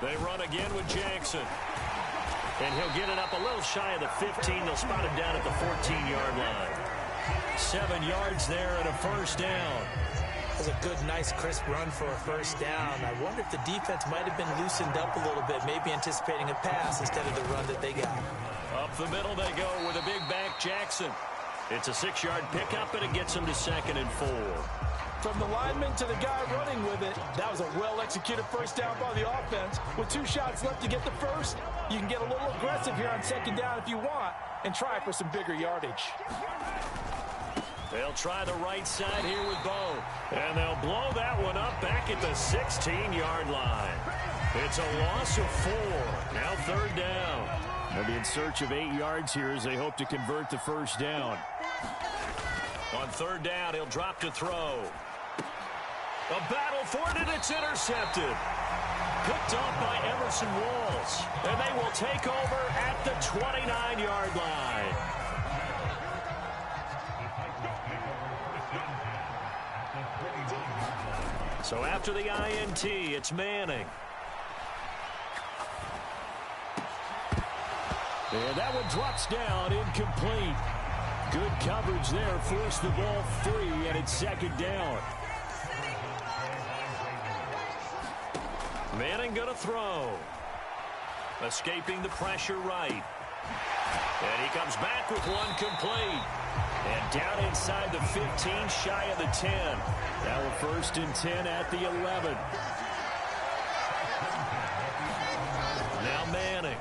They run again with Jackson. And he'll get it up a little shy of the 15. They'll spot him down at the 14-yard line. 7 yards there and a first down. That was a good, nice, crisp run for a first down. I wonder if the defense might have been loosened up a little bit, maybe anticipating a pass instead of the run that they got. Up the middle they go with a big back Jackson. It's a 6-yard pickup, and it gets him to 2nd and 4. From the lineman to the guy running with it, that was a well-executed first down by the offense. With 2 shots left to get the first, you can get a little aggressive here on 2nd down if you want and try for some bigger yardage. They'll try the right side here with Bo. And they'll blow that one up back at the 16-yard line. It's a loss of 4. Now 3rd down. They'll be in search of 8 yards here as they hope to convert the first down. On 3rd down, he'll drop to throw. A battle for it, and it's intercepted. Picked off by Emerson Walls. And they will take over at the 29-yard line. So after the INT, it's Manning. And that one drops down, incomplete. Good coverage there, forced the ball free, and it's 2nd down. Manning gonna throw. Escaping the pressure right. And he comes back with one complete. And down inside the 15, shy of the 10. Now a 1st and 10 at the 11. Now Manning.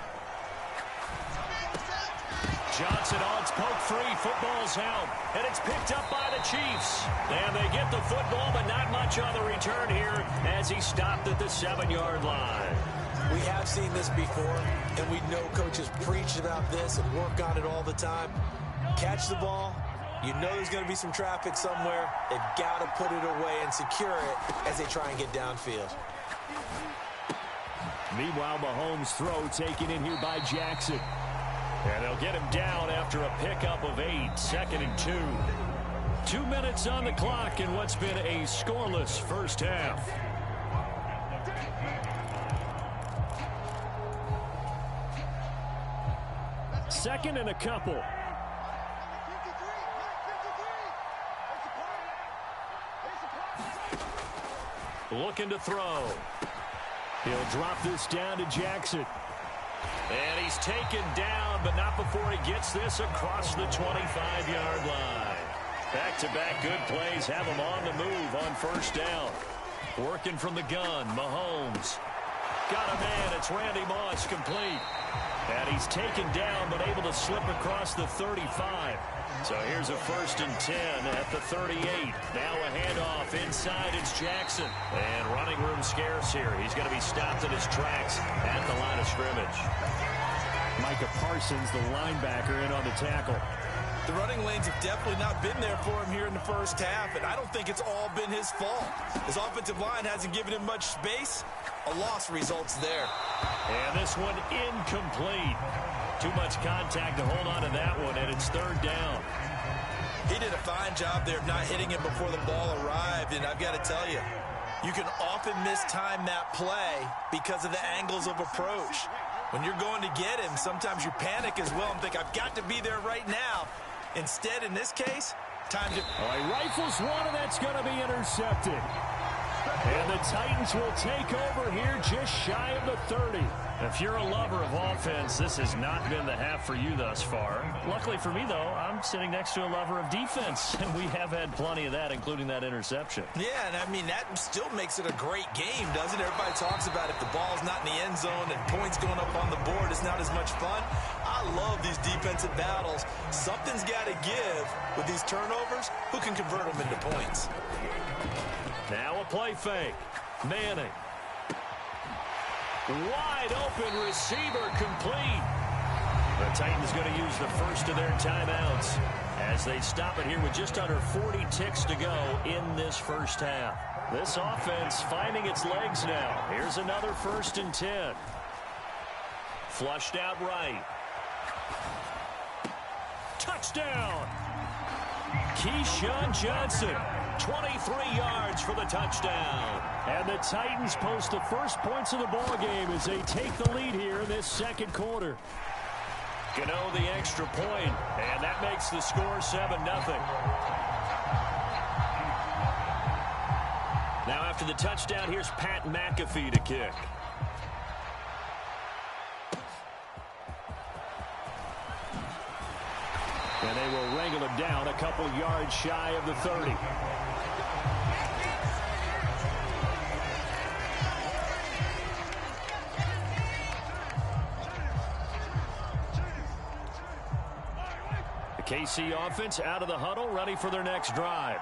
Johnson on, it's poke free. Football's out. And it's picked up by the Chiefs. And they get the football, but not much on the return here as he stopped at the 7-yard line. We have seen this before, and we know coaches preach about this and work on it all the time. Catch the ball. You know there's going to be some traffic somewhere. They've got to put it away and secure it as they try and get downfield. Meanwhile, Mahomes' throw taken in here by Jackson. And they'll get him down after a pickup of 8, 2nd and 2. 2 minutes on the clock in what's been a scoreless first half. Second and a couple. Looking to throw. He'll drop this down to Jackson. And he's taken down, but not before he gets this across the 25-yard line. Back-to-back good plays have him on the move on first down. Working from the gun, Mahomes. Got a man, it's Randy Moss, complete. And he's taken down, but able to slip across the 35. So here's a 1st and 10 at the 38. Now a handoff inside, it's Jackson. And running room scarce here. He's going to be stopped in his tracks at the line of scrimmage. Micah Parsons, the linebacker, in on the tackle. The running lanes have definitely not been there for him here in the first half, and I don't think it's all been his fault. His offensive line hasn't given him much space. A loss results there. And this one incomplete. Too much contact to hold on to that one, and it's 3rd down. He did a fine job there of not hitting him before the ball arrived, and I've got to tell you, you can often mistime that play because of the angles of approach. When you're going to get him, sometimes you panic as well and think, I've got to be there right now. Instead, in this case, time to... All right, rifles one, and that's going to be intercepted. And the Titans will take over here just shy of the 30. If you're a lover of offense, this has not been the half for you thus far. Luckily for me, though, I'm sitting next to a lover of defense, and we have had plenty of that, including that interception. Yeah, and I mean, that still makes it a great game, doesn't it? Everybody talks about if the ball's not in the end zone and points going up on the board, it's not as much fun. I love these defensive battles. Something's got to give with these turnovers. Who can convert them into points? Now a play fake. Manning. Wide open receiver, complete. The Titans going to use the first of their timeouts as they stop it here with just under 40 ticks to go in this first half. This offense finding its legs now. Here's another 1st and 10. Flushed out right. Touchdown. Keyshawn Johnson. 23 yards for the touchdown. And the Titans post the first points of the ball game as they take the lead here in this second quarter. Gano the extra point, and that makes the score 7-0. Now after the touchdown, here's Pat McAfee to kick. And they will wrangle him down a couple yards shy of the 30. The KC offense out of the huddle, ready for their next drive.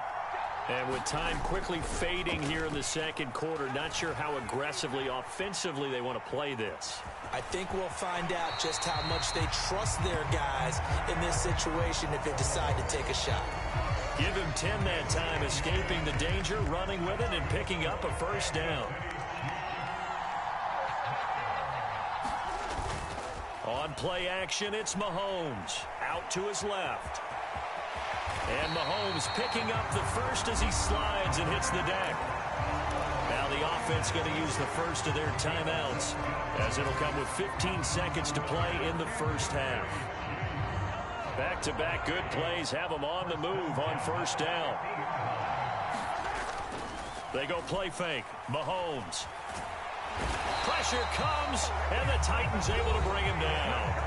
And with time quickly fading here in the second quarter, not sure how aggressively, offensively they want to play this. I think we'll find out just how much they trust their guys in this situation if they decide to take a shot. Give him 10 that time, escaping the danger, running with it, and picking up a first down. On play action, it's Mahomes. Out to his left. And Mahomes picking up the first as he slides and hits the deck. Now the offense going to use the first of their timeouts, as it'll come with 15 seconds to play in the first half. Back-to-back good plays have them on the move on first down. They go play fake. Mahomes. Pressure comes, and the Titans able to bring him down.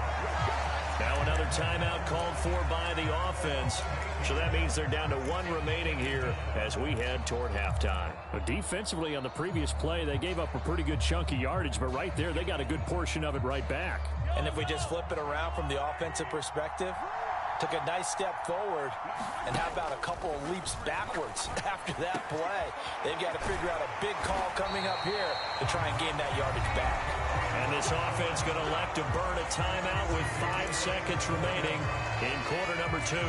Now another timeout called for by the offense. So that means they're down to one remaining here as we head toward halftime. But defensively on the previous play, they gave up a pretty good chunk of yardage, but right there they got a good portion of it right back. And if we just flip it around from the offensive perspective, took a nice step forward, and how about a couple of leaps backwards after that play? They've got to figure out a big call coming up here to try and gain that yardage back. And this offense going to elect to burn a timeout with 5 seconds remaining in quarter number 2.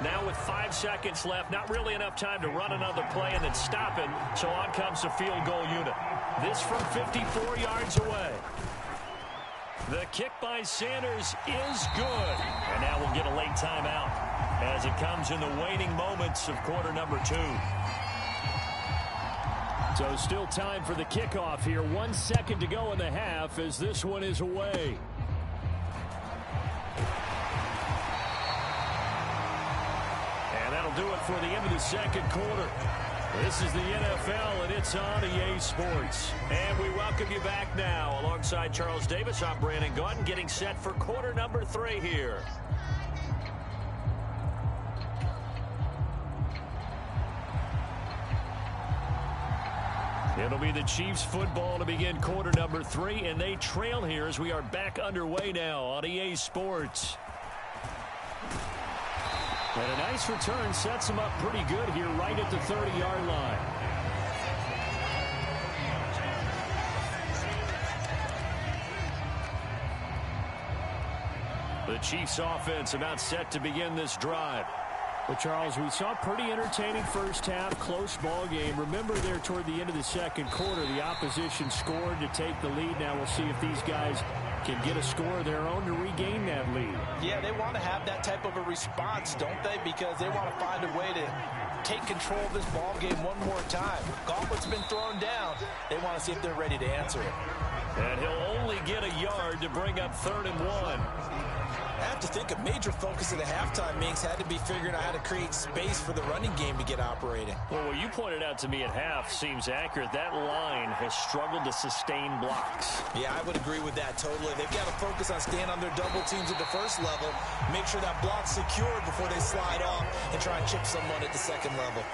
Now with 5 seconds left, not really enough time to run another play and then stop it, so on comes the field goal unit. This from 54 yards away. The kick by Sanders is good. And now we'll get a late timeout as it comes in the waning moments of quarter number 2. So still time for the kickoff here. 1 second to go in the half as this one is away. And that'll do it for the end of the second quarter. This is the NFL, and it's on EA Sports. And we welcome you back now. Alongside Charles Davis, I'm Brandon Gaudin, getting set for quarter number 3 here. It'll be the Chiefs football to begin quarter number 3, and they trail here as we are back underway now on EA Sports. And a nice return sets them up pretty good here right at the 30-yard line. The Chiefs offense about set to begin this drive. Well, Charles, we saw a pretty entertaining first half, close ball game. Remember there toward the end of the second quarter, the opposition scored to take the lead. Now we'll see if these guys can get a score of their own to regain that lead. Yeah, they want to have that type of a response, don't they? Because they want to find a way to take control of this ball game one more time. Gauntlet's been thrown down. They want to see if they're ready to answer it. And he'll only get a yard to bring up 3rd and 1. I have to think a major focus of the halftime, Minks, had to be figuring out how to create space for the running game to get operating. Well, what you pointed out to me at half seems accurate. That line has struggled to sustain blocks. Yeah, I would agree with that totally. They've got to focus on staying on their double teams at the first level, make sure that block's secured before they slide off and try and chip someone at the second level.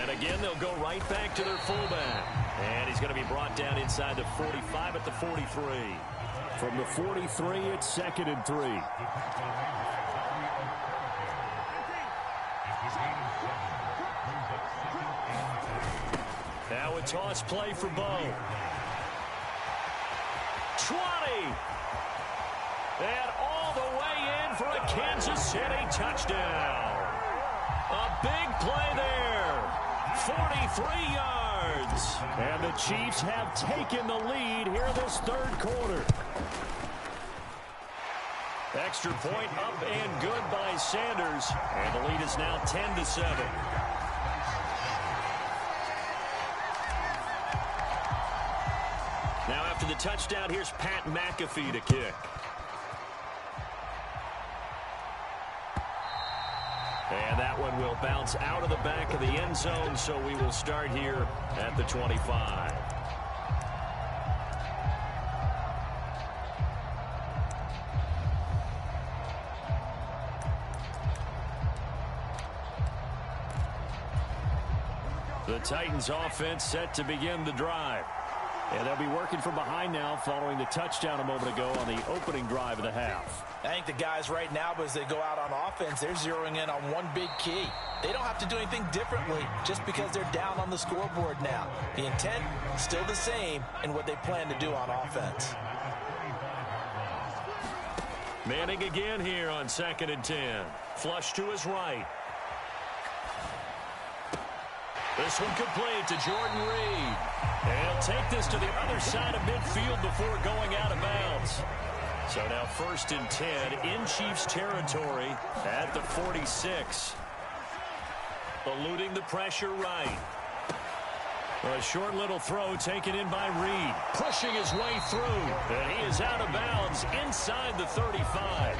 And again, they'll go right back to their fullback. And he's going to be brought down inside the 45 at the 43. From the 43, it's 2nd and 3. Now a toss play for Bo. 20. And all the way in for a Kansas City touchdown. A big play there. 43 yards. And the Chiefs have taken the lead here this third quarter. Extra point up and good by Sanders. And the lead is now 10-7. Now after the touchdown, here's Pat McAfee to kick. And that one will bounce out of the back of the end zone, so we will start here at the 25. The Titans offense set to begin the drive. And they'll be working from behind now following the touchdown a moment ago on the opening drive of the half. I think the guys right now, as they go out on offense, they're zeroing in on one big key. They don't have to do anything differently just because they're down on the scoreboard now. The intent still the same in what they plan to do on offense. Manning again here on 2nd and 10. Flush to his right. This one complete to Jordan Reed. And he'll take this to the other side of midfield before going out of bounds. So now 1st and 10 in Chiefs territory at the 46. Eluding the pressure right. A short little throw taken in by Reed. Pushing his way through. And he is out of bounds inside the 35.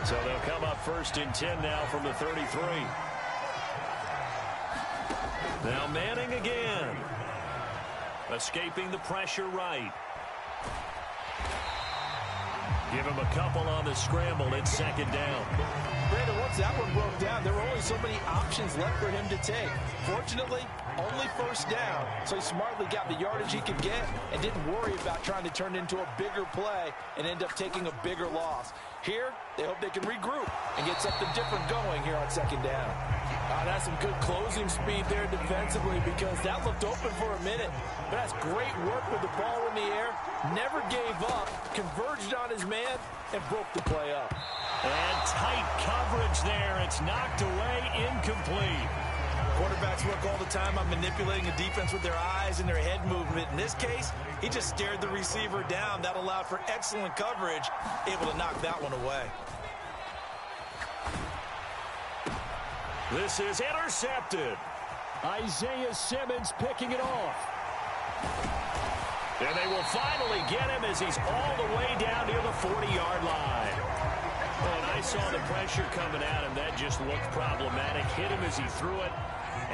So they'll come up 1st and 10 now from the 33. Now Manning again. Escaping the pressure right. Give him a couple on the scramble. It's 2nd down. Brandon, once that one broke down, there were only so many options left for him to take. Fortunately, only 1st down, so he smartly got the yardage he could get and didn't worry about trying to turn it into a bigger play and end up taking a bigger loss. Here, they hope they can regroup and get something different going here on 2nd down. That's some good closing speed there defensively because that looked open for a minute. But that's great work with the ball in the air. Never gave up, converged on his man, and broke the play up. And tight coverage there. It's knocked away, incomplete. Quarterbacks work all the time on manipulating a defense with their eyes and their head movement. In this case, he just stared the receiver down. That allowed for excellent coverage, able to knock that one away. This is intercepted. Isaiah Simmons picking it off. And they will finally get him as he's all the way down near the 40-yard line. And I saw the pressure coming at him. That just looked problematic. Hit him as he threw it,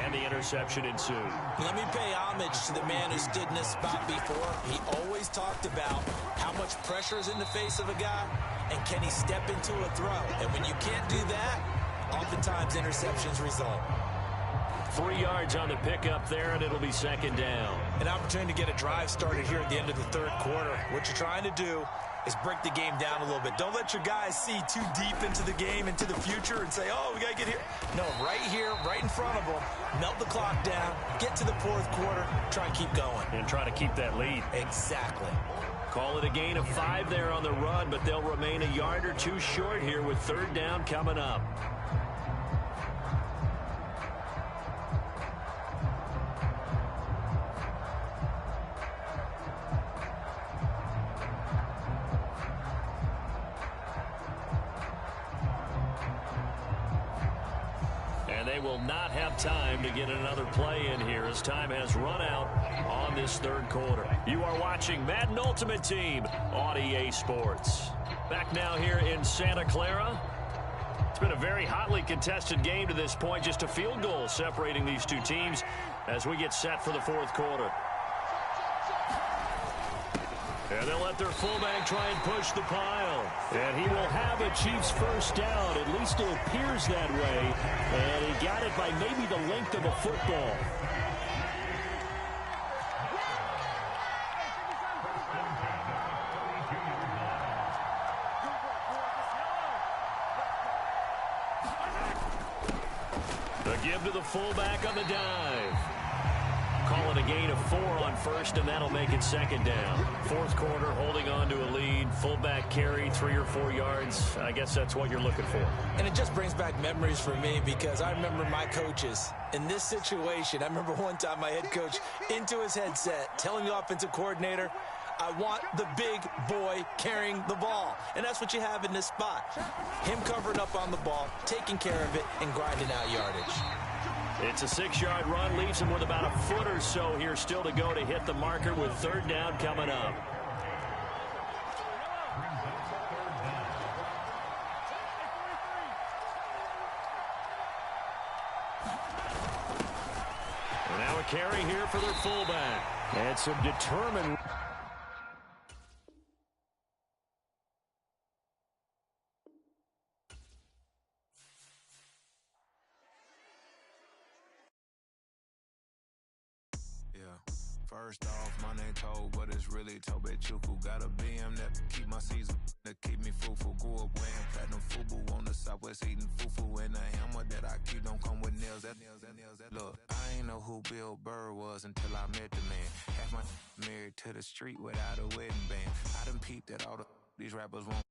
and the interception ensued. Let me pay homage to the man who stood in this spot before. He always talked about how much pressure is in the face of a guy, and can he step into a throw. And when you can't do that, oftentimes interceptions result. 3 yards on the pickup there, and it'll be 2nd down. An opportunity to get a drive started here at the end of the 3rd quarter. What you're trying to do is break the game down a little bit. Don't let your guys see too deep into the game, into the future, and say, oh, we got to get here. No, right here, right in front of them, melt the clock down, get to the 4th quarter, try and keep going. And try to keep that lead. Exactly. Call it a gain of 5 there on the run, but they'll remain a yard or two short here with 3rd down coming up. They will not have time to get another play in here as time has run out on this 3rd quarter. You are watching Madden Ultimate Team on EA Sports. Back now here in Santa Clara. It's been a very hotly contested game to this point. Just a field goal separating these two teams as we get set for the 4th quarter. And they'll let their fullback try and push the pile. And he will have a Chiefs 1st down. At least it appears that way. And he got it by maybe the length of a football. The give to the fullback on the dive. Call it a gain of 4 on 1st, and that'll make it 2nd down. 4th quarter, holding on to a lead. Fullback carry, 3 or 4 yards. I guess that's what you're looking for. And it just brings back memories for me because I remember my coaches in this situation. I remember one time my head coach into his headset telling the offensive coordinator, I want the big boy carrying the ball. And that's what you have in this spot. Him covering up on the ball, taking care of it, and grinding out yardage. It's a 6-yard run, leaves him with about a foot or so here still to go to hit the marker with third down coming up. And now a carry here for their fullback. And some determined... First off, my name Toad, but it's really Tobe Chuku. Got a BM that keep my season, that keep me fruitful. Grew up wearing platinum FUBU on the southwest eating fufu. And the hammer that I keep don't come with nails. Look, I ain't know who Bill Burr was until I met the man. Half my married to the street without a wedding band. I done peeped that all these rappers won't